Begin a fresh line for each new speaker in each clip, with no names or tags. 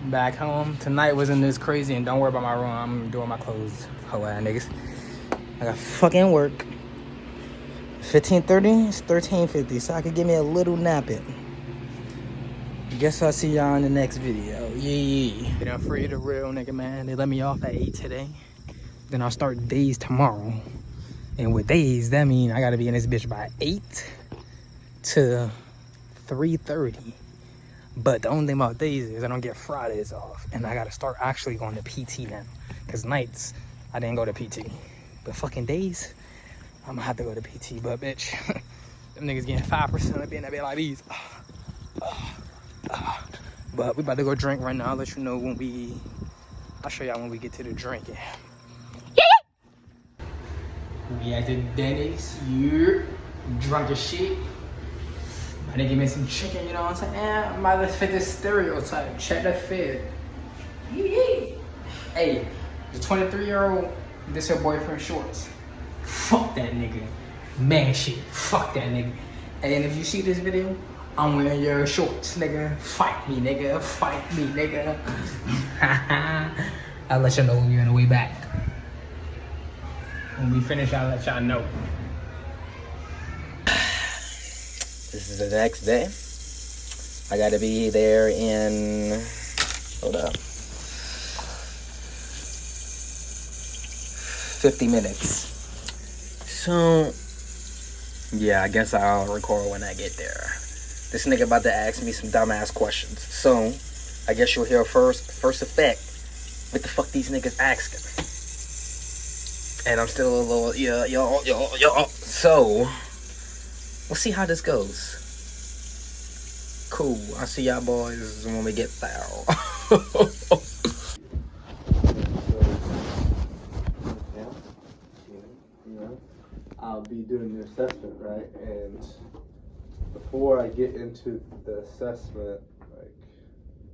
Back home. Tonight wasn't this crazy, and don't worry about my room. I'm doing my clothes. Ho ass niggas. I got fucking work. 15:30, it's 13:50, so I could give me a little nap in. Guess I'll see y'all in the next video. Yeah. Get up free, the real nigga, man. They let me off at 8 today. Then I'll start days tomorrow. And with days, that means I gotta be in this bitch by 8 to 3:30. But the only thing about days is I don't get Fridays off. And I gotta start actually going to PT now. Because nights, I didn't go to PT. But fucking days, I'm gonna have to go to PT. But bitch, them niggas getting 5% of being that bit like these. But we about to go drink right now. I'll let you know when I'll show y'all when we get to the drinking. We at the Denny's, you drunk as shit. I didn't give me some chicken, you know what I'm saying? I'm about to fit this stereotype. Check the fit. Hey, the 23-year-old, this her boyfriend shorts. Fuck that nigga. Man shit, fuck that nigga. And if you see this video, I'm wearing your shorts, nigga. Fight me, nigga. Fight me, nigga. I'll let y'all know when we're on the way back. When we finish, I'll let y'all know.
This is the next day. I gotta be there in, hold up, 50 minutes. So, yeah, I guess I'll record when I get there. This nigga about to ask me some dumbass questions. So, I guess you'll hear first effect, what the fuck these niggas asking. And I'm still a little, yo. So, we'll see how this goes. Cool. I'll see y'all boys when we get there.
I'll be doing the assessment, right? And before I get into the assessment, like,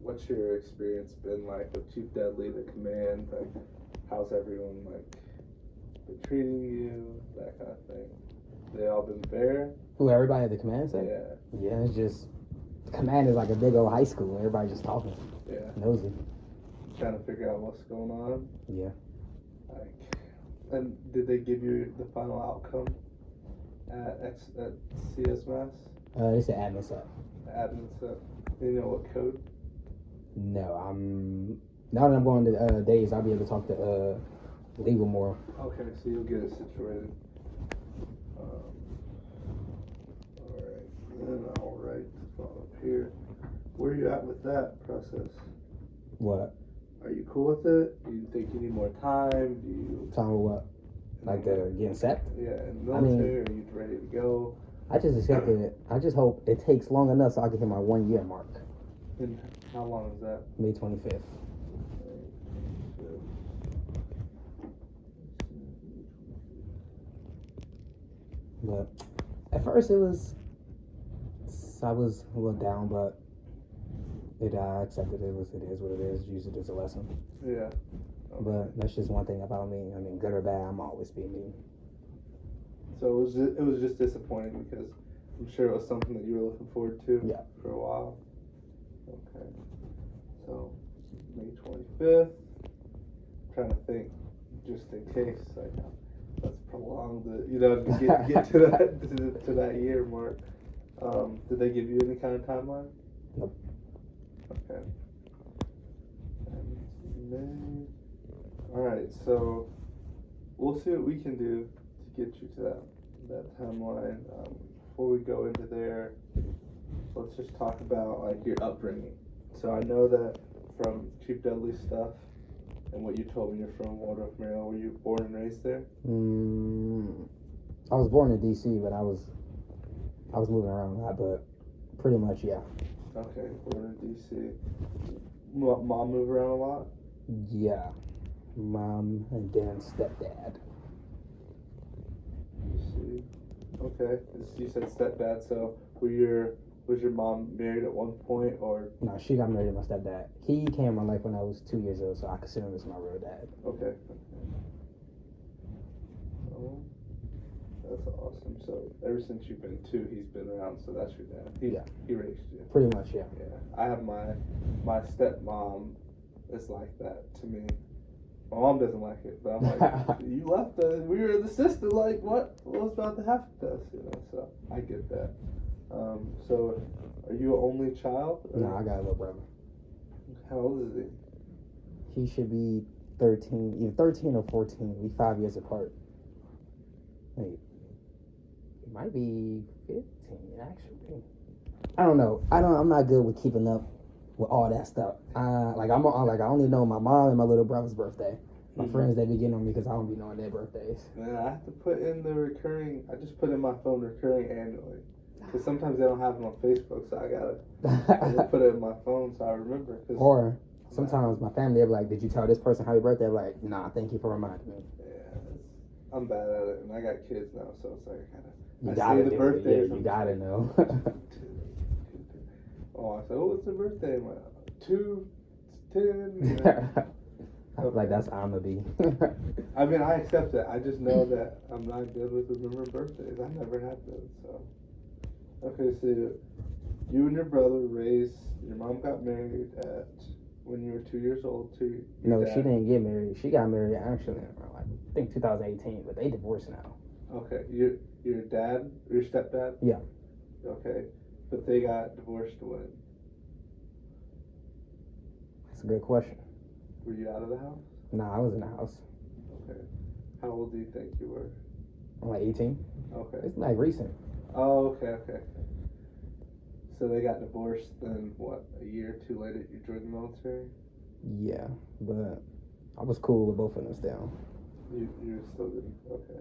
what's your experience been like with Chief Deadly, the command? Like, how's everyone, like, been treating you, that kind of thing? They all been fair?
Who, everybody at the command center?
Yeah.
Yeah, it's just, the command is like a big old high school. Everybody just talking.
Yeah.
Nosy.
Trying to figure out what's going on?
Yeah.
Like, and did they give you the final outcome at CS Mass?
It's an admin set.
Admin set. Do you know what code?
No, now that I'm going to days, I'll be able to talk to legal more.
Okay, so you'll get it situated. Alright, up here. Where are you at with that process?
What?
Are you cool with it? Do you think you need more time? Do you
Time with what? Like the getting set?
Yeah, in the military, are you ready to go?
I just accepted it. I just hope it takes long enough so I can hit my 1 year mark.
And how long is that?
May 25th. But at first I was a little down, but I accepted it. It is what it is. Use it as a lesson.
Yeah. Okay.
But that's just one thing about me. I mean, good or bad, I'm always being me.
So it was just disappointing because I'm sure it was something that you were looking forward to for a while. Okay. So May 25th. I'm trying to think, just in case, like, let's prolong the, to get to that year mark. Did they give you any kind of timeline?
Nope.
Okay. And alright, so we'll see what we can do to get you to that timeline. Before we go into there, let's just talk about, like, your upbringing. So I know that from Chief Dudley stuff and what you told me, you're from Waldorf, Maryland. Were you born and raised there?
I was born in D.C., but I was moving around a lot, but pretty much, yeah.
Okay, born in D.C. Mom move around a lot?
Yeah. Mom and then stepdad.
D.C. Okay. You said stepdad, so was your mom married at one point, or?
No, she got married to my stepdad. He came in my life when I was 2 years old, so I consider him as my real dad.
Okay. Oh. That's awesome. So ever since you've been 2, he's been around. So that's your dad. He raised you.
Pretty much, yeah.
Yeah. I have my stepmom is like that to me. My mom doesn't like it, but I'm like, you left us. We were the sister. Like, what was about to happen to us? You know. So I get that. So are you an only child?
No, I got a little brother.
How old is he?
He should be 13, either 13 or 14. We 5 years apart. Wait, he might be 15 actually. I don't know. I'm not good with keeping up with all that stuff. I only know my mom and my little brother's birthday. My friends, they be getting on me because I don't be knowing their birthdays.
Man, I have to put in the recurring. I just put in my phone recurring annually. Because sometimes they don't have them on Facebook, so I gotta put it in my phone so I remember.
Or sometimes my family, they'll be like, did you tell this person happy birthday? I'm like, nah, thank you for reminding me.
Yeah, I'm bad at it, and I got kids now, so it's like
you gotta do it. Yeah, you gotta know.
Oh, I said, oh, what's the birthday? I'm like, 2, 10. You know?
I feel like that's I'm gonna be.
I mean, I accept it. I just know that I'm not good with remembering birthdays. I never had those, so. Okay, so you and your brother raised, your mom got married at, when you were 2 years old to your
No,
dad.
she didn't get married. She got married actually around, like, I think 2018, but they divorced now.
Okay, your dad, your stepdad?
Yeah.
Okay, but they got divorced when?
That's a good question.
Were you out of the house?
Nah, I was in the house.
Okay. How old do you think you were?
I'm like 18.
Okay.
It's like recent.
Oh, okay. So they got divorced, then what, a year or 2 later you joined the military?
Yeah, but I was cool with both of them still.
You're still good. Okay.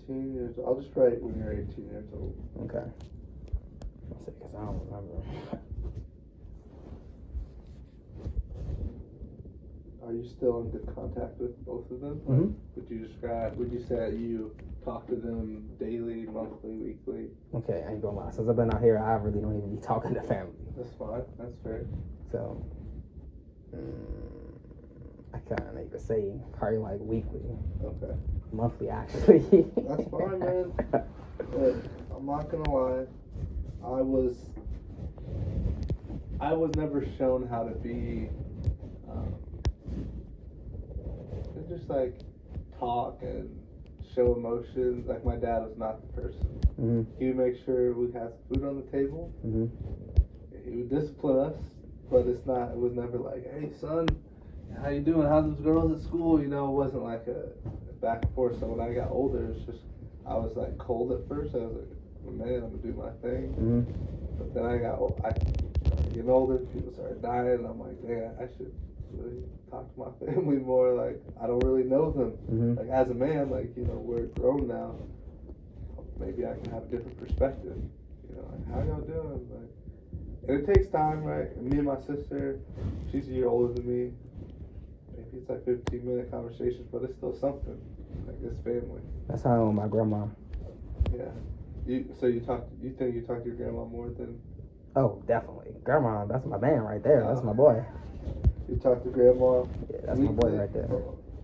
18 years old. I'll just write when you're 18 years old.
Okay. I'll say because I don't remember.
Are you still in good contact with both of them?
Mm-hmm.
Would you say that you talk to them daily, monthly, weekly?
Okay, I ain't gonna lie. Since I've been out here, I really don't even be talking to family.
That's fine. That's fair.
So, I can't even say probably like weekly.
Okay.
Monthly, actually.
That's fine, man. But I'm not gonna lie. I was never shown how to be. Just like talk and show emotions. Like my dad was not the person.
Mm-hmm.
He would make sure we had food on the table.
Mm-hmm.
He would discipline us, but it was never like, hey son, how you doing? How's those girls at school? You know, it wasn't like a back and forth. So when I got older, it's just I was like cold at first. I was like, well, man, I'm gonna do my thing.
Mm-hmm.
But then I started getting older. People started dying. And I'm like, man, I should really talk to my family more. Like, I don't really know them.
Mm-hmm.
Like, as a man, like, you know, we're grown now. Maybe I can have a different perspective. You know, like, how y'all doing? Like, and it takes time, right? And me and my sister, she's a year older than me. Maybe it's like 15-minute conversations, but it's still something. Like, it's family.
That's how I am with my grandma.
Yeah. You think you talk to your grandma more than?
Oh, definitely. Grandma, that's my man right there. That's my boy.
You talk to grandma?
Yeah, that's my boy right there.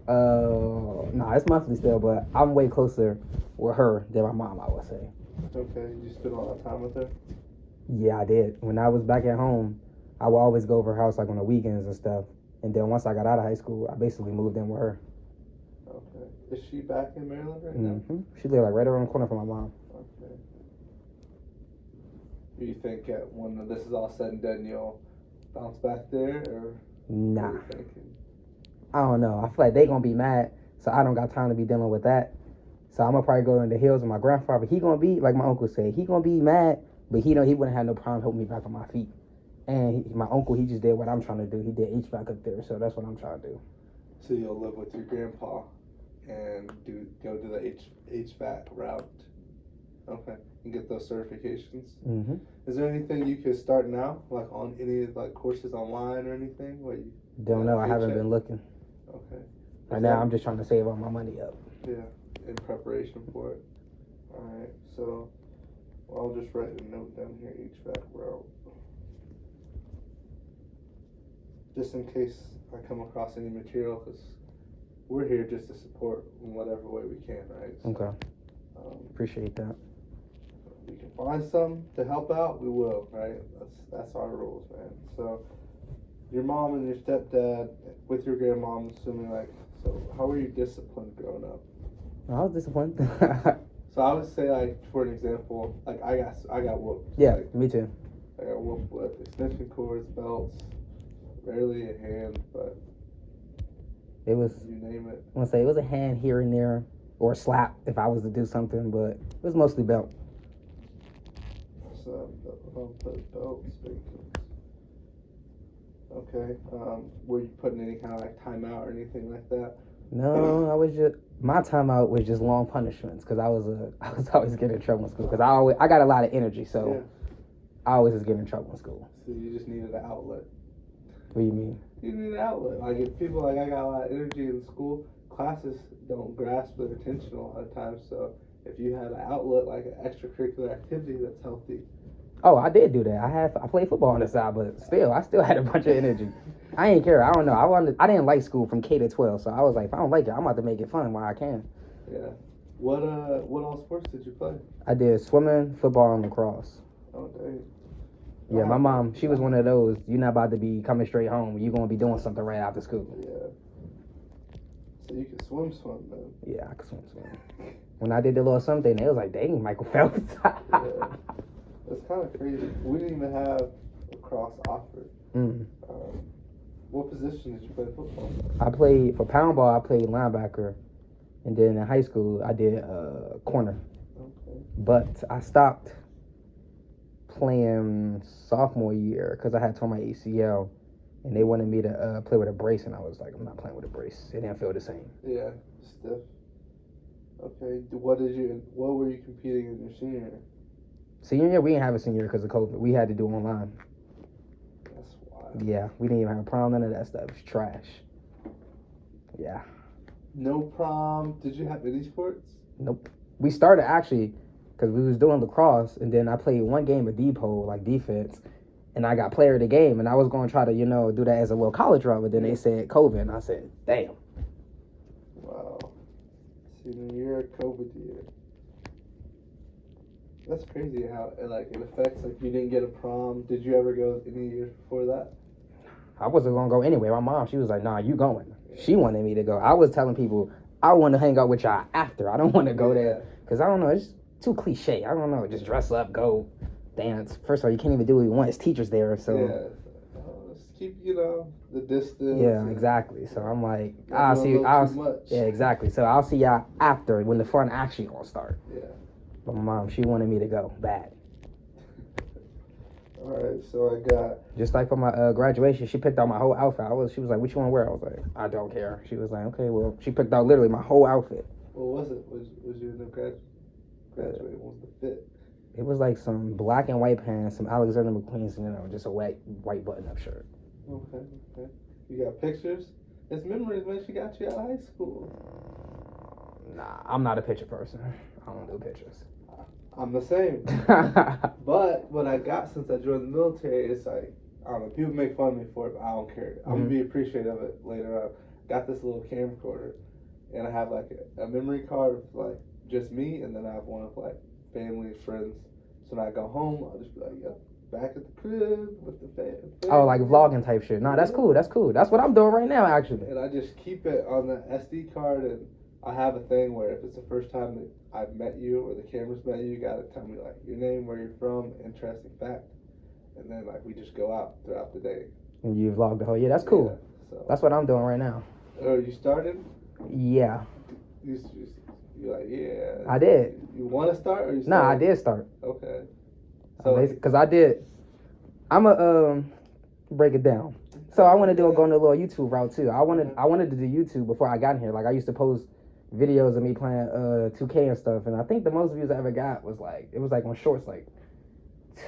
No, it's monthly still, but I'm way closer with her than my mom, I would say.
Okay, you spend a lot of time with her?
Yeah, I did. When I was back at home, I would always go over her house like on the weekends and stuff. And then once I got out of high school, I basically moved in with her.
Okay. Is she back in Maryland right now?
Mm-hmm. She lived like right around the corner from my mom.
Okay. Do you think when this is all said and done, you'll bounce back there, or?
Nah.
What are you thinking?
I don't know. I feel like they gonna be mad, so I don't got time to be dealing with that. So I'm gonna probably go in the hills with my grandfather. He gonna be, like my uncle said, he gonna be mad, but he wouldn't have no problem helping me back on my feet. And my uncle, he just did what I'm trying to do. He did HVAC up there, so that's what I'm trying to do.
So you'll live with your grandpa and go to the HVAC route. Okay. And get those certifications.
Mm-hmm.
Is there anything you could start now, like on any like courses online or anything? Where you
Don't know. I haven't been looking.
Okay.
Right now, I'm just trying to save all my money up.
Yeah, in preparation for it. All right. So I'll just write a note down here, HVAC route. Just in case I come across any material, because we're here just to support in whatever way we can, right? So,
Okay. Appreciate that.
If we can find some to help out, we will, right? That's our rules, man. So your mom and your stepdad with your grandma, I'm assuming, like, so how were you disciplined growing up?
I was disappointed.
So I would say, like, for an example, like I got whooped.
Yeah,
like,
me too.
I got whooped with extension cords, belts, rarely a hand, but
It was,
you name it.
I want to say it was a hand here and there, or a slap if I was to do something, but it was mostly belt.
So belts, okay. Were you putting any kind of like timeout or anything like that?
No, my timeout was just long punishments because I was always getting in trouble in school because I got a lot of energy, so
Yeah.
I always was getting in trouble in school.
So you just needed an outlet.
What do you mean?
You need an outlet. Like if people like I got a lot of energy in school, classes don't grasp their attention a lot of times. So if you had an outlet like an extracurricular activity that's healthy.
Oh, I did do that. I played football on the side, but I still had a bunch of energy. I ain't care. I don't know. I didn't like school from K to 12, so I was like, if I don't like it, I'm about to make it fun while I can.
Yeah. What all sports did you play?
I did swimming, football, and lacrosse.
Oh dang.
Yeah, my mom, she was one of those, you're not about to be coming straight home. You're going to be doing something right after school.
Yeah. So you can swim, man.
Yeah, I could swim. When I did the little swim thing, they was like, dang, Michael Phelps.
Yeah. It's kind of crazy. We didn't even have lacrosse offered. What position did you play football?
I played, for pound ball, I played linebacker. And then in high school, I did corner.
Okay.
But I stopped playing sophomore year because I had torn my ACL. And they wanted me to play with a brace. And I was like, I'm not playing with a brace. It didn't feel the same.
Yeah, stiff. Okay. What were you competing in your senior year?
Senior year, we didn't have a senior year because of COVID. We had to do online.
That's wild.
Yeah, we didn't even have a prom, none of that stuff. It was trash. Yeah.
No prom. Did you have any sports?
Nope. We started actually because we was doing lacrosse, and then I played one game of depot, like defense, and I got player of the game, and I was going to try to, do that as a little college route, but then they said COVID, and I said, damn.
Wow. Senior year, COVID year. That's crazy how it affects, like, you didn't get a prom. Did you ever go any years before that?
I wasn't going to go anyway. My mom, she was like, nah, you going. She wanted me to go. I was telling people, I want to hang out with y'all after. I don't want to go there. Because I don't know, it's too cliche. I don't know, just dress up, go, dance. First of all, you can't even do what you want. It's teachers there, so.
Yeah. Just keep, the distance.
Yeah, exactly. So I'm like, yeah, exactly. So I'll see y'all after when the fun actually going to start.
Yeah.
But my mom, she wanted me to go bad.
All right, so I got...
Just like for my graduation, she picked out my whole outfit. She was like, what you want to wear? I was like, I don't care. She was like, okay, well, she picked out literally my whole outfit.
What was it? Was you in the graduating? What was the fit?
It was like some black and white pants, some Alexander McQueen's, just a white button-up shirt.
Okay. You got pictures? It's memories, man. She got you out of high school.
Nah, I'm not a picture person. I don't do pictures.
I'm the same. But what I got since I joined the military is like, I don't know, people make fun of me for it, but I don't care. I'm going to be appreciative of it later on. Got this little camcorder, and I have like a memory card of like just me, and then I have one of like family, friends. So when I go home, I'll just be like, yep, back at the crib with the family.
Oh, like vlogging type shit. Nah, that's cool. That's what I'm doing right now, actually.
And I just keep it on the SD card, and I have a thing where if it's the first time that I've met you or the camera's met you, you gotta tell me like your name, where you're from, interesting fact, and then like we just go out throughout the day.
And you vlog the whole that's cool.
Yeah, so.
That's what I'm doing right now.
Oh, you started?
Yeah.
You're like, yeah.
I did.
You want to start or you started?
Nah, I did start.
Okay. So
because I'ma break it down. So I wanted to go on the little YouTube route too. I wanted to do YouTube before I got here. Like I used to post videos of me playing 2K and stuff, and I think the most views I ever got was like on shorts like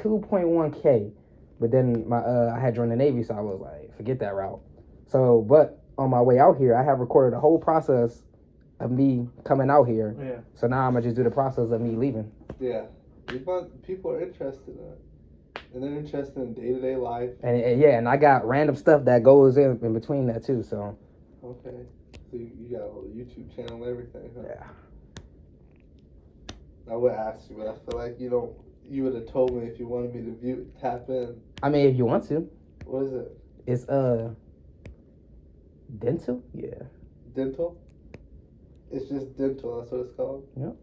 2.1K. But then I had joined the Navy, so I was like, forget that route. So, but on my way out here, I have recorded the whole process of me coming out here.
Yeah.
So now I'm gonna just do the process of me leaving.
Yeah. People are interested in it. And they're interested in day-to-day life.
And I got random stuff that goes in between that too, so.
Okay. So you got a little YouTube channel and everything, huh?
Yeah.
I would ask you, but I feel like you would have told me if you wanted me to tap in.
I mean, if you want to.
What is it?
It's dental. Yeah.
Dental. It's just dental. That's what it's called.
Yep.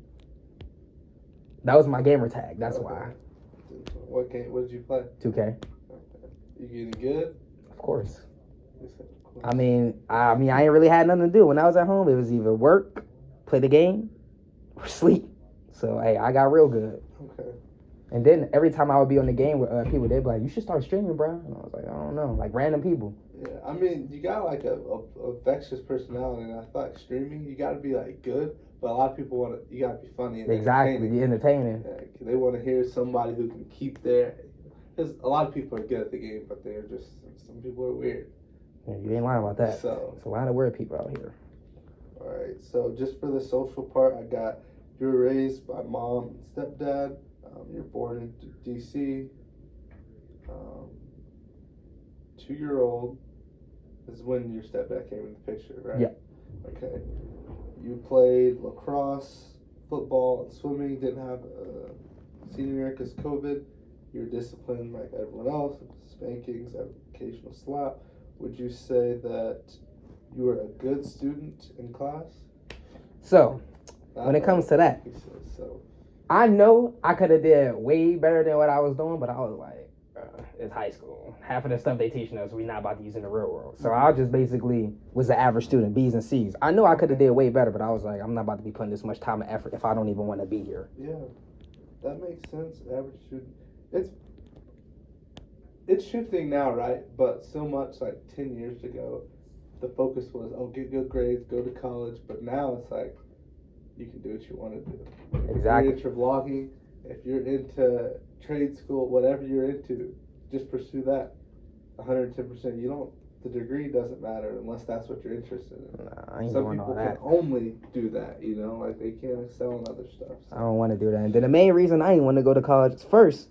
That was my gamer tag. That's why.
Dental. What game? What did you play?
2K.
Okay. You getting good?
Of course.
You said, of course.
I mean, I ain't really had nothing to do when I was at home. It was either work, play the game, or sleep. So hey, I got real good.
Okay.
And then every time I would be on the game with people, they'd be like, "You should start streaming, bro." And I was like, "I don't know," like random people.
Yeah, I mean, you got like a vexed personality, and I feel like streaming, you got to be like good, but a lot of people you got to be funny and
Exactly, you're entertaining.
Yeah, they want to hear somebody who can keep because a lot of people are good at the game, but they're just, some people are weird.
Yeah, you ain't lying about that.
So,
it's a lot of weird people out here.
All right, so just for the social part, I got you were raised by mom and stepdad. You're born in D.C. 2-year-old is when your stepdad came in the picture, right?
Yeah.
Okay. You played lacrosse, football, and swimming. Didn't have a senior year because COVID. You're disciplined like everyone else. Spankings, occasional slap. Would you say that you were a good student in class?
So, when it comes to that,
so.
I know I could have did way better than what I was doing, but I was like, it's high school. Half of the stuff they teaching us, we're not about to use in the real world. So I just basically was the average student, B's and C's. I know I could have did way better, but I was like, I'm not about to be putting this much time and effort if I don't even want to be here.
Yeah, that makes sense. Average student. It's shifting now, right? But so much like 10 years ago, the focus was, get good grades, go to college. But now it's like, you can do what you want to do.
Exactly.
If you're into vlogging, if you're into trade school, whatever you're into, just pursue that 110%. The degree doesn't matter unless that's what you're interested in.
Nah, I ain't
Some
doing
people
all that.
can only do that, like they can't excel in other stuff. So.
I don't want to do that. And then the main reason I didn't want to go to college is first,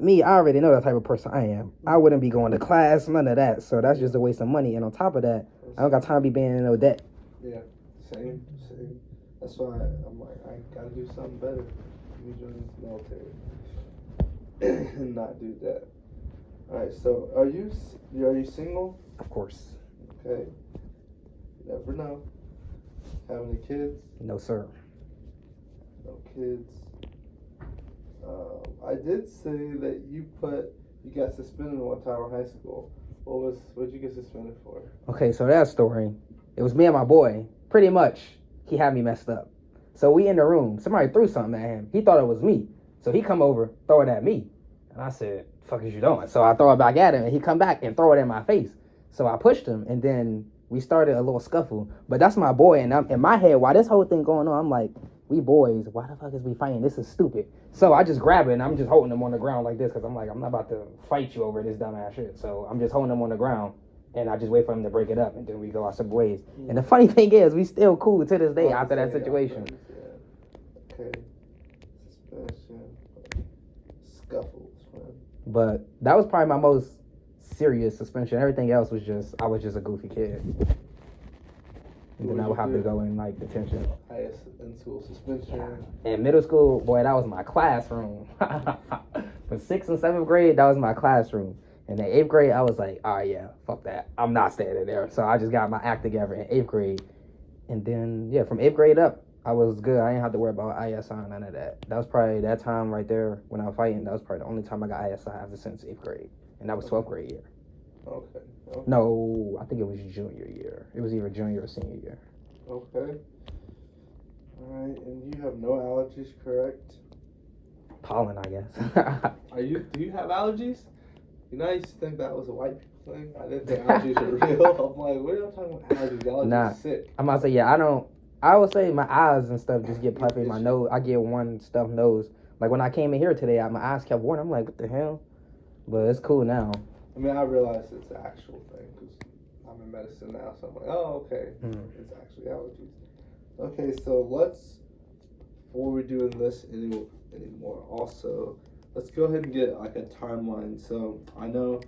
I already know the type of person I am. I wouldn't be going to class, none of that. So that's just a waste of money. And on top of that, I don't got time to be paying no debt.
Yeah, same. That's why I'm like, I gotta do something better. Let me join the military and not do that. All right. So, are you single?
Of course.
Okay. You never know. Have any kids?
No, sir.
No kids. I did say that you got suspended one time in high school. What'd you get suspended for?
Okay, so that story, it was me and my boy. Pretty much, he had me messed up. So we in the room. Somebody threw something at him. He thought it was me. So he come over, throw it at me. And I said, "Fuck is you doing?" So I throw it back at him, and he come back and throw it in my face. So I pushed him, and then we started a little scuffle. But that's my boy, and I'm in my head, while this whole thing going on, I'm like, we boys, why the fuck is we fighting? This is stupid. So I just grab it, and I'm just holding him on the ground like this, because I'm like, I'm not about to fight you over this dumbass shit. So I'm just holding him on the ground, and I just wait for him to break it up, and then we go our separate ways. And the funny thing is, we still cool to this day after that situation.
Yeah. Okay. Suspension. Scuffles, man.
But that was probably my most serious suspension. Everything else was I was just a goofy kid. And then I would have to go in like detention.
Highest in school suspension.
In middle school, boy, that was my classroom. For 6th and 7th grade, that was my classroom. And in 8th grade, I was like, oh yeah, fuck that. I'm not staying there. So I just got my act together in 8th grade. And then, yeah, from 8th grade up, I was good. I didn't have to worry about ISI, none of that. That was probably that time right there when I was fighting. That was probably the only time I got ISI ever since 8th grade. And that was 12th grade year.
Okay.
No, I think it was junior year. It was either junior or senior year.
Okay. Alright, and you have no allergies, correct?
Pollen, I guess.
Do you have allergies? I used to think that was a white people thing. I didn't think allergies were real. I'm like, what are y'all talking about allergies? Allergies are sick.
I'm about to say, yeah, I would say my eyes and stuff just get puffy. My nose, I get one stuffed nose. Like when I came in here today, my eyes kept watering. I'm like, what the hell? But it's cool now.
I mean, I realize it's an actual thing because I'm in medicine now, so I'm like, oh, okay, it's actually allergies. Okay, so before we're doing this anymore, also, let's go ahead and get like a timeline. So I know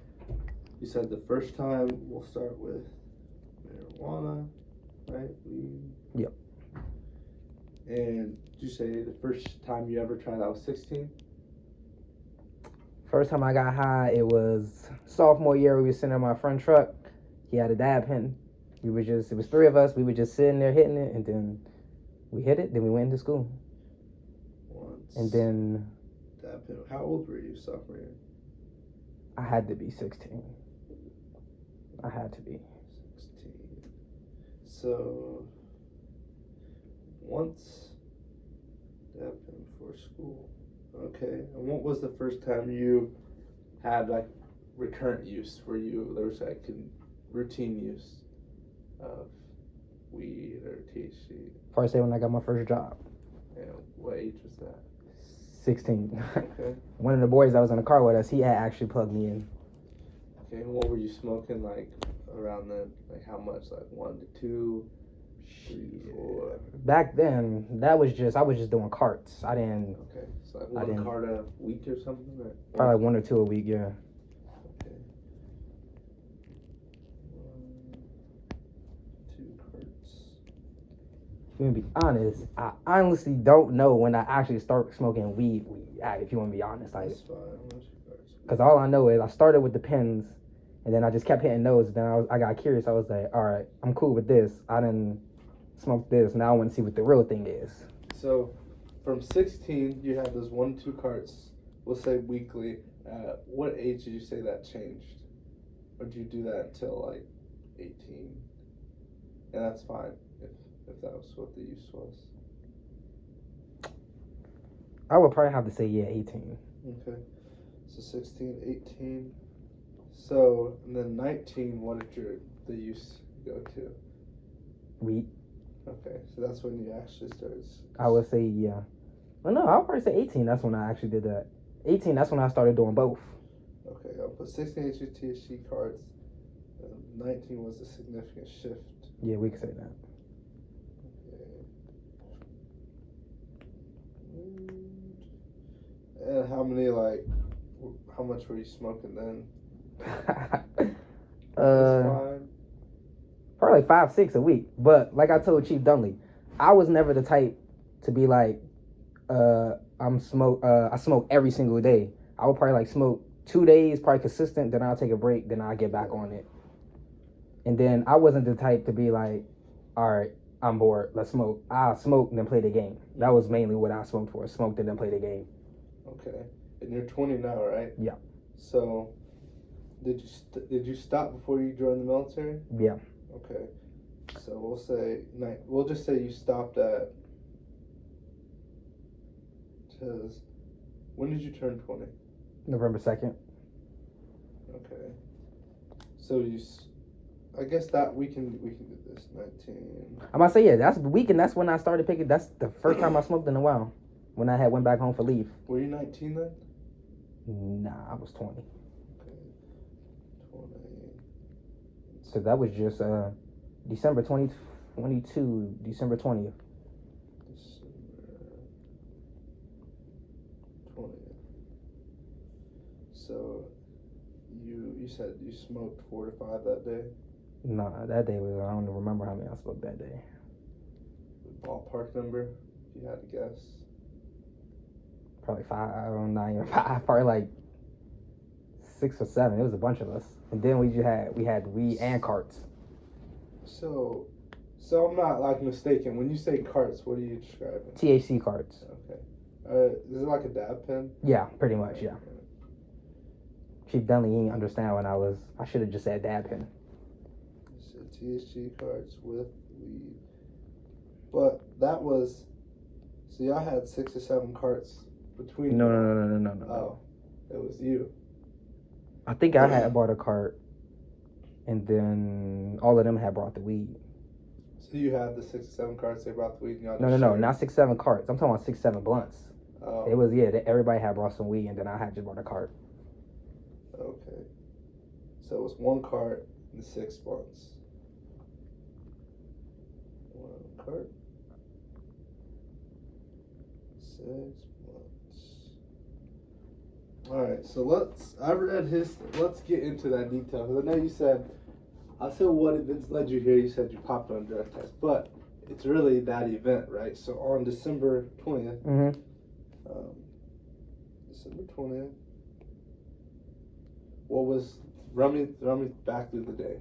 you said the first time we'll start with marijuana, right?
Yep.
And you say the first time you ever tried that was 16?
First time I got high, it was sophomore year. We were sitting in my front truck. He had a dab pen. It was 3 of us. We were just sitting there hitting it, and then we hit it. Then we went into school.
Once.
And then
Dab pen. How old were you sophomore year?
I had to be 16. I had to be.
16. So, once dab pen before school. Okay. And what was the first time you had like recurrent use where there was like routine use of weed or THC?
First day when I got my first job.
And what age was that?
16.
Okay.
One of the boys that was in the car with us, he had actually plugged me in.
Okay, and what were you smoking like around then? Like how much? Like 1 to 2, 3, 4?
Back then, I was just doing carts. I didn't.
Okay, so like one cart a week or something? Or
probably 1 or 2 a week, yeah.
Okay. 1, 2 carts.
To be honest, I honestly don't know when I actually start smoking weed. If you want to be honest, like,
That's fine. How much carts?
because all I know is I started with the pens, and then I just kept hitting those. Then I got curious. I was like, all right, I'm cool with this. I didn't smoke this. Now I want to see what the real thing is.
So, from 16, you had those 1 to 2 carts. We'll say weekly. At what age did you say that changed, or did you do that until like 18? And that's fine if that was what the use was.
I would probably have to say 18.
Okay. So 16, 18. So, and then 19, what did the use go to?
Weed.
Okay, so that's when you actually started.
I would say, yeah. Well, no, I would probably say 18. That's when I actually did that. 18, that's when I started doing both.
Okay, I'll put 16 inch THC cards. 19 was a significant shift.
Yeah, we could say that.
Okay. And how much were you smoking then?
Probably 5, 6 a week. But like I told Chief Dunley, I was never the type to be like, I smoke every single day. I would probably like smoke 2 days, probably consistent, then I'll take a break, then I'll get back on it. And then I wasn't the type to be like, all right, I'm bored, let's smoke. I'll smoke and then play the game. That was mainly what I smoked for, smoked and then play the game.
Okay. And you're 20 now, right?
Yeah.
So, did you stop before you joined the military?
Yeah.
Okay. So we'll just say you stopped at. Because when did you turn 20?
November 2nd.
Okay. So I guess that we can do this. 19.
I might say, yeah, that's the weekend. That's when I started picking. That's the first time I smoked in a while. When I went back home for leave.
Were you 19 then?
Nah, I was 20.
Okay. 20.
Because that was just December 2022, December 20th.
December 20th. So you said you smoked 4 to 5 that day?
Nah, that day was, I don't even remember how many I smoked that day.
Ballpark number, if you had to guess.
Probably 5, not even 5, probably like 6 or 7. It was a bunch of us. And then we had weed and carts.
So I'm not like mistaken. When you say carts, what are you describing?
THC carts.
Okay. Is it like a dab pen?
Yeah, pretty much, yeah. Chief Dunley, he didn't understand when I should have just said dab pen.
So THC carts with weed. But that was, so y'all had 6 or 7 carts between.
No.
Oh, it was you.
I think I had bought a cart, and then all of them had brought the weed.
So you had the 6 or 7 carts, they brought the weed, and y'all
No, not 6, 7 carts. I'm talking about 6, 7 blunts.
Oh.
It was, everybody had brought some weed, and then I had just bought a cart.
Okay. So it was 1 cart and 6 blunts. 1 cart. 6 blunts. Alright, so let's get into that detail. Because I know you said, I said what events led you here. You said you popped on a drug test. But it's really that event, right? So on December 20th, December 20th, what was, run me back through the day.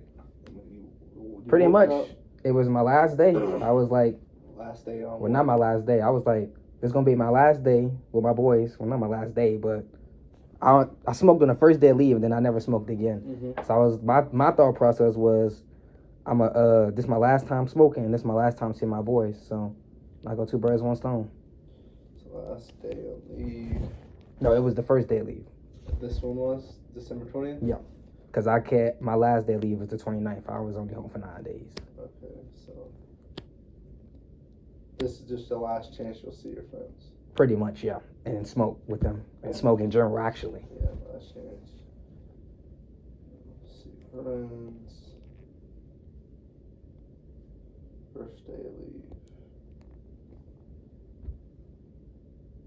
You
Pretty
woke
much,
up,
it was my last day. I was like,
last day on.
well, not my last day. I was like, it's gonna be my last day with my boys. Well, not my last day, but I smoked on the first day of leave, and then I never smoked again. So I was my thought process was, this is my last time smoking, and this is my last time seeing my boys. So I go 2 birds, 1 stone.
So last day of leave.
No, it was the first day of leave.
This one was December 20th?
Yeah. Because my last day of leave was the 29th. I was only home for 9 days.
Okay, so this is just the last chance you'll see your friends.
Pretty much, yeah. And smoke with them. And smoke in general, actually.
Yeah, last chance. See friends. First day of leave.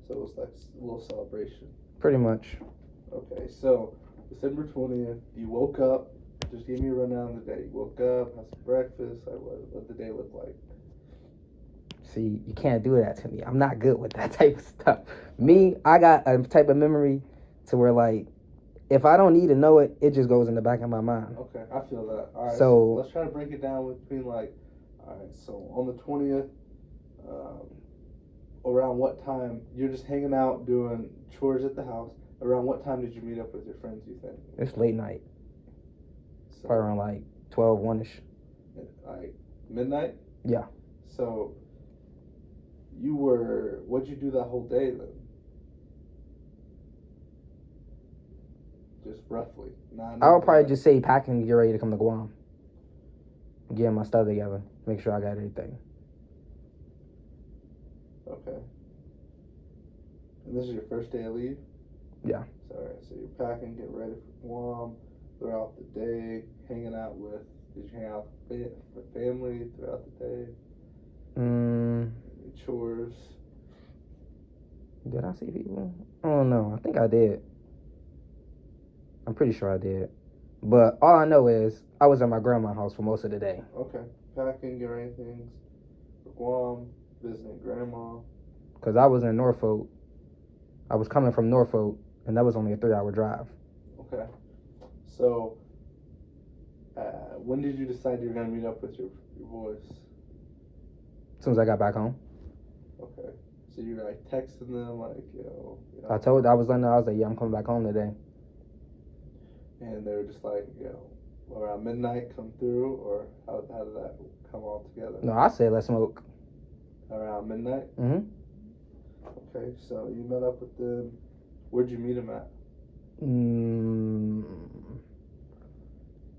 So it was like a little celebration.
Pretty much.
Okay, so December 20th, you woke up. Just give me a rundown of the day. You woke up, had some breakfast. Like what the day look like?
See, you can't do that to me. I'm not good with that type of stuff. Me, I got a type of memory to where, like, if I don't need to know it, it just goes in the back of my mind.
Okay, I feel that. All right,
So
let's try to break it down between, like, all right, so on the 20th, around what time, you're just hanging out doing chores at the house. Around what time did you meet up with your friends, you think?
it's late night.
So,
Probably around like 12, 1-ish.
like midnight?
Yeah.
So what'd you do that whole day then? Just roughly.
I would probably just say packing and get ready to come to Guam. Getting my stuff together. Make sure I got everything.
Okay. And this is your first day of leave?
Yeah.
So, all right, so you're packing, getting ready for Guam, throughout the day, hanging out with, did you hang out with family throughout the day? Any chores?
Did I see people? I don't know. I think I did. I'm pretty sure I did. But all I know is I was at my grandma's house for most of the day.
Okay. Packing, getting ready things for Guam, visiting grandma.
Because I was in Norfolk. I was coming from Norfolk, and that was only a 3-hour drive.
Okay. So, when did you decide you were going to meet up with your boys?
As soon as I got back home.
Okay. So you're like texting them, like, yo.
I was like, yeah, I'm coming back home today.
And they were just like, around midnight come through, or how did that come all together?
No, I said let's smoke.
Around midnight?
Mm-hmm.
Okay, so you met up with them. Where'd you meet them at?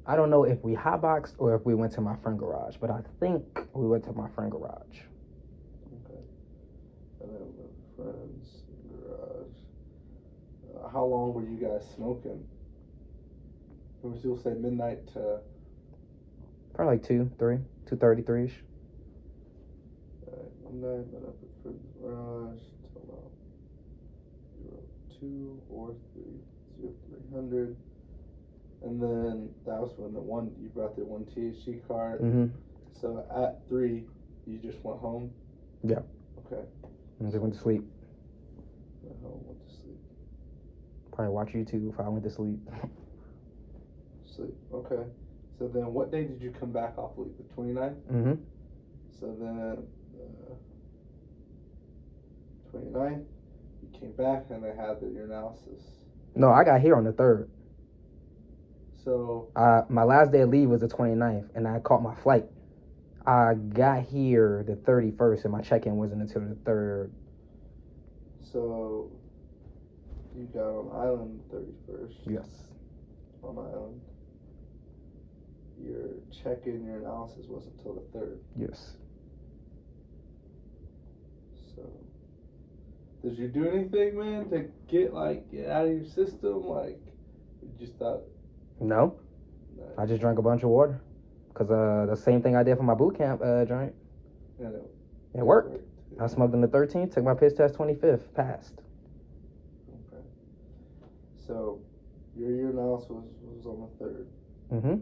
I don't know if we hotboxed or if we went to my friend garage, but I think we went to my friend garage.
Okay. And then with friends garage. How long were you guys smoking? You'll say midnight to...
Probably like 2, 3, 2:30, 3-ish.
Alright, midnight, met up with friends garage till about 2 or 300. And then that was when you brought the 1 THC card.
Mm-hmm.
So at 3, you just went home?
Yeah.
Okay.
And they went to sleep.
Went home, went to sleep.
Probably watch YouTube if I went to sleep.
Sleep. Okay. So then what day did you come back off leave? The 29th?
Mm-hmm.
So then 29th, you came back and they had your analysis.
No, I got here on the 3rd.
So
my last day of leave was the 29th, and I caught my flight. I got here the 31st, and my check-in wasn't until the 3rd.
So you got on island 31st.
Yes.
On island. Your check-in, your analysis wasn't until the 3rd.
Yes.
So did you do anything, man, to get out of your system? Like, you just thought...
No. I just drank a bunch of water. Because the same thing I did for my boot camp joint.
And
it worked. I smoked on the 13th, took my piss test 25th, passed.
Okay. So your analysis was on the 3rd.
Mm-hmm.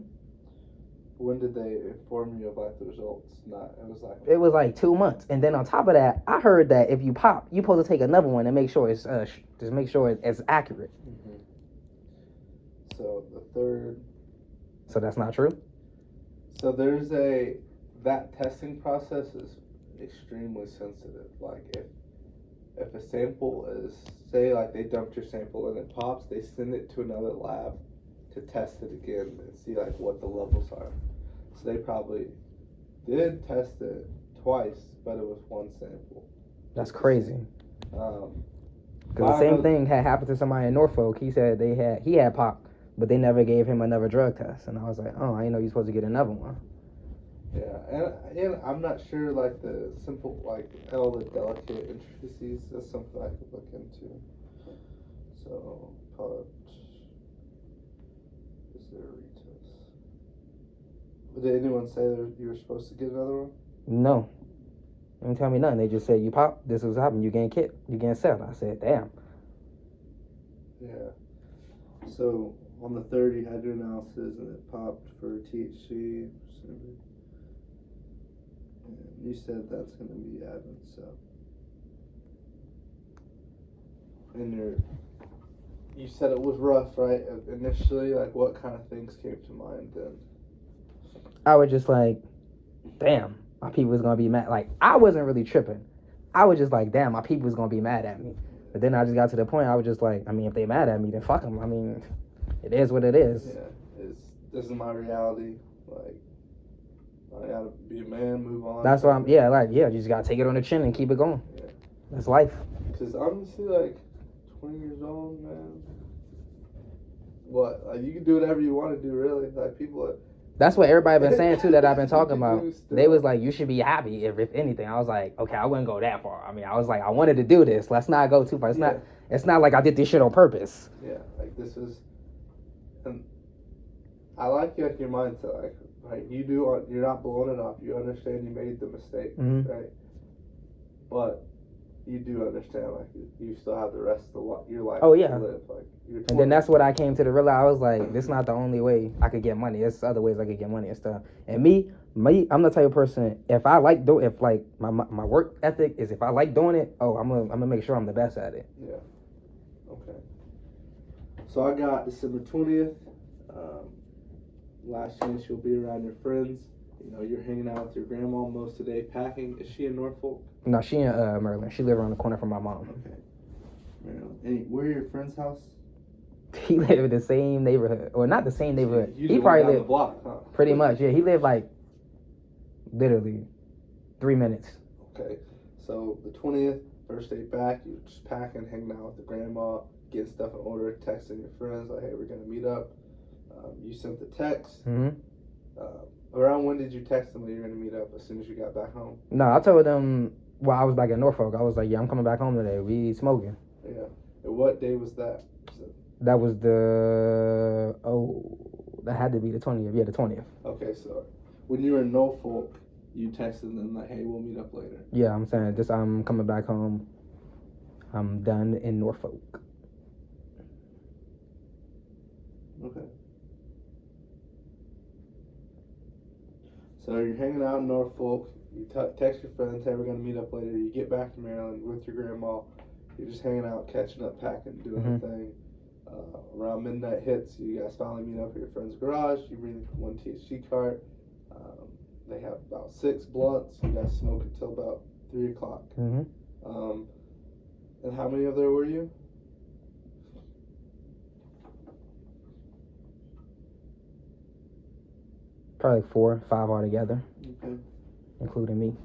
When did they inform you of like the results?
It was like 2 months, and then on top of that, I heard that if you pop, you supposed to take another one and make sure it's just make sure it's accurate.
Mm-hmm. So the third.
So that's not true.
So that testing process is extremely sensitive. Like if a sample is, say like they dumped your sample and it pops, they send it to another lab to test it again and see like what the levels are. So they probably did test it twice, but it was one sample.
That's crazy.
Because
the same thing had happened to somebody in Norfolk. He said he had pop, but they never gave him another drug test. And I was like, oh, I didn't know you're supposed to get another one.
Yeah, and I'm not sure like the simple like all the delicate intricacies. That's something I could look into. So, is there a retest? Did anyone say that you were supposed to get another one?
No. They didn't tell me nothing. They just said, you pop, this was happening. You getting kicked. You getting set. I said, damn.
Yeah. So, on the third, you had your analysis, and it popped for THC. And you said that's going to be added, so. And you said it was rough, right? Initially, like, what kind of things came to mind then?
I was just like, damn, my people was going to be mad. Like, I wasn't really tripping. I was just like, damn, my people was going to be mad at me. But then I just got to the point, I was just like, I mean, if they mad at me, then fuck them. I mean, it is what it is.
Yeah, this is my reality. Like, I gotta be a man, move on.
That's why you just gotta take it on the chin and keep it going.
Yeah.
That's life.
Because honestly, like, 20 years old, man, what? Like, you can do whatever you want to do, really. Like, people are...
That's what everybody been saying, too, that I've been talking about. They was like, you should be happy, if anything. I was like, okay, I wouldn't go that far. I mean, I was like, I wanted to do this. Let's not go too far. It's not like I did this shit on purpose.
Yeah, like, this is... And I like your mindset, like you're not blowing it up. You understand you made the mistake, right? But you do understand, like, you still have the rest of your life to live. Like,
and then that's what I came to the realize. I was like, this is not the only way I could get money. There's other ways I could get money and stuff. And me, I'm the type of person, if I like my work ethic is if I like doing it, I'm gonna make sure I'm the best at it.
Yeah. Okay. So I got December 20th. Last chance you'll be around your friends. You know, you're hanging out with your grandma most of the day, packing. Is she in Norfolk?
No, she in Maryland. She live around the corner from my mom.
Okay. Maryland. Where are your friend's house?
He live in the same neighborhood, or not the same neighborhood.
You
he probably live
the block, huh?
Pretty much, yeah. He lived like literally 3 minutes.
Okay, so the 20th, first day back, you're just packing, hanging out with the grandma, getting stuff in order, texting your friends like, "Hey, we're gonna meet up." You sent the text. Around when did you text them that you're gonna meet up? As soon as you got back home?
No, I told them while I was back in Norfolk. I was like, "Yeah, I'm coming back home today. We smoking."
Yeah. And what day was that?
That was that had to be the 20th. Yeah, the 20th.
Okay, so when you were in Norfolk, you texted them like, "Hey, we'll meet up later."
Yeah, I'm saying I'm coming back home. I'm done in Norfolk.
Okay. So you're hanging out in Norfolk. You text your friends, "Hey, we're gonna meet up later." You get back to Maryland with your grandma. You're just hanging out, catching up, packing, doing your thing. Around midnight hits, you guys finally meet up at your friend's garage. You bring one THC cart. They have about 6 blunts. You guys smoke until about 3 o'clock. And how many of there were you?
Probably 4, 5 altogether.
Okay.
Including me.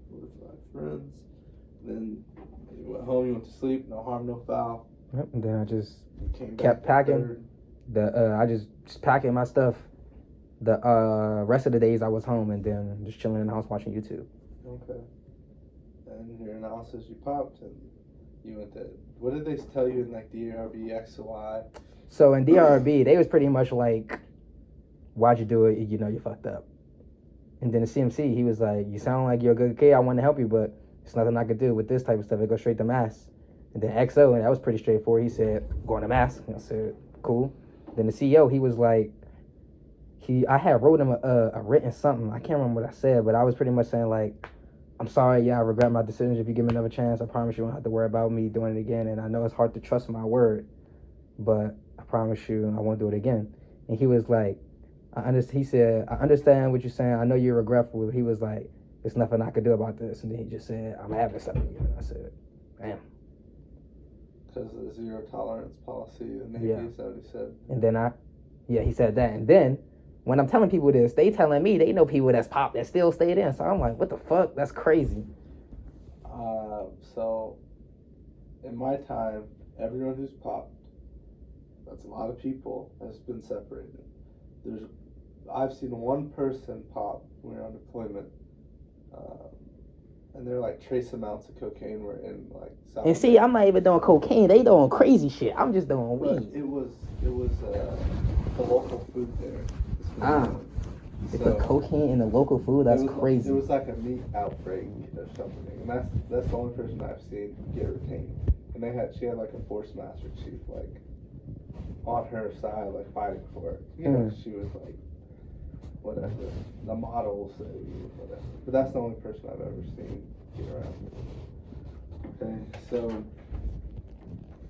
4 or 5 friends. Then you went home, you went to sleep, no harm, no foul.
Yep, and then I just
Came
kept packing. I just packing my stuff. The rest of the days I was home and then just chilling in the house watching YouTube.
Okay. And your analysis, you popped and you went to, what did they tell you in like DRB, X to Y?
So in DRB, they was pretty much like, why'd you do it? You know you fucked up. And then the CMC, he was like, you sound like you're a good kid. I want to help you, but there's nothing I could do with this type of stuff. It goes straight to mass. And then XO, and that was pretty straightforward. He said, going to mass. And I said, cool. Then the CEO, he was like, I had wrote him a written something. I can't remember what I said, but I was pretty much saying like, I'm sorry, yeah, I regret my decision. If you give me another chance, I promise you won't have to worry about me doing it again. And I know it's hard to trust my word, but I promise you I won't do it again. And he was like, he said, I understand what you're saying. I know you're regretful. He was like, there's nothing I could do about this. And then he just said, I'm having something. And I said, damn.
Because of the zero tolerance policy, the Navy, is that what he said?
And then he said that. And then when I'm telling people this, they telling me they know people that's popped that still stayed in. So I'm like, what the fuck? That's crazy.
So in my time, everyone who's popped, that's a lot of people, has been separated. I've seen one person pop when we were on deployment, and they're like trace amounts of cocaine were in like South
And see, I'm not even doing cocaine. They doing crazy shit. I'm just doing
But
weed.
it was the local food there.
They put cocaine in the local food. That's crazy.
It was like a meat outbreak or something, and that's the only person I've seen get retained. And she had like a force master chief like on her side, like fighting for it. You know, she was like whatever the model say whatever. But that's the only person I've ever seen get around. Okay, so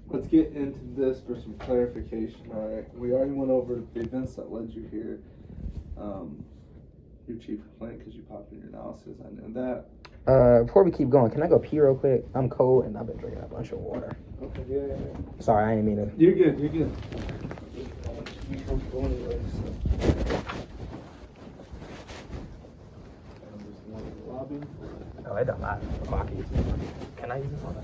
let's get into this for some clarification. All right, we already went over the events that led you here. Your chief complaint because you popped in your analysis. I know that.
Before we keep going, can I go pee real quick? I'm cold and I've been drinking a bunch of water.
Okay, yeah.
Sorry, I didn't mean to.
You're good.
Oh, it don't matter. Can I use this one?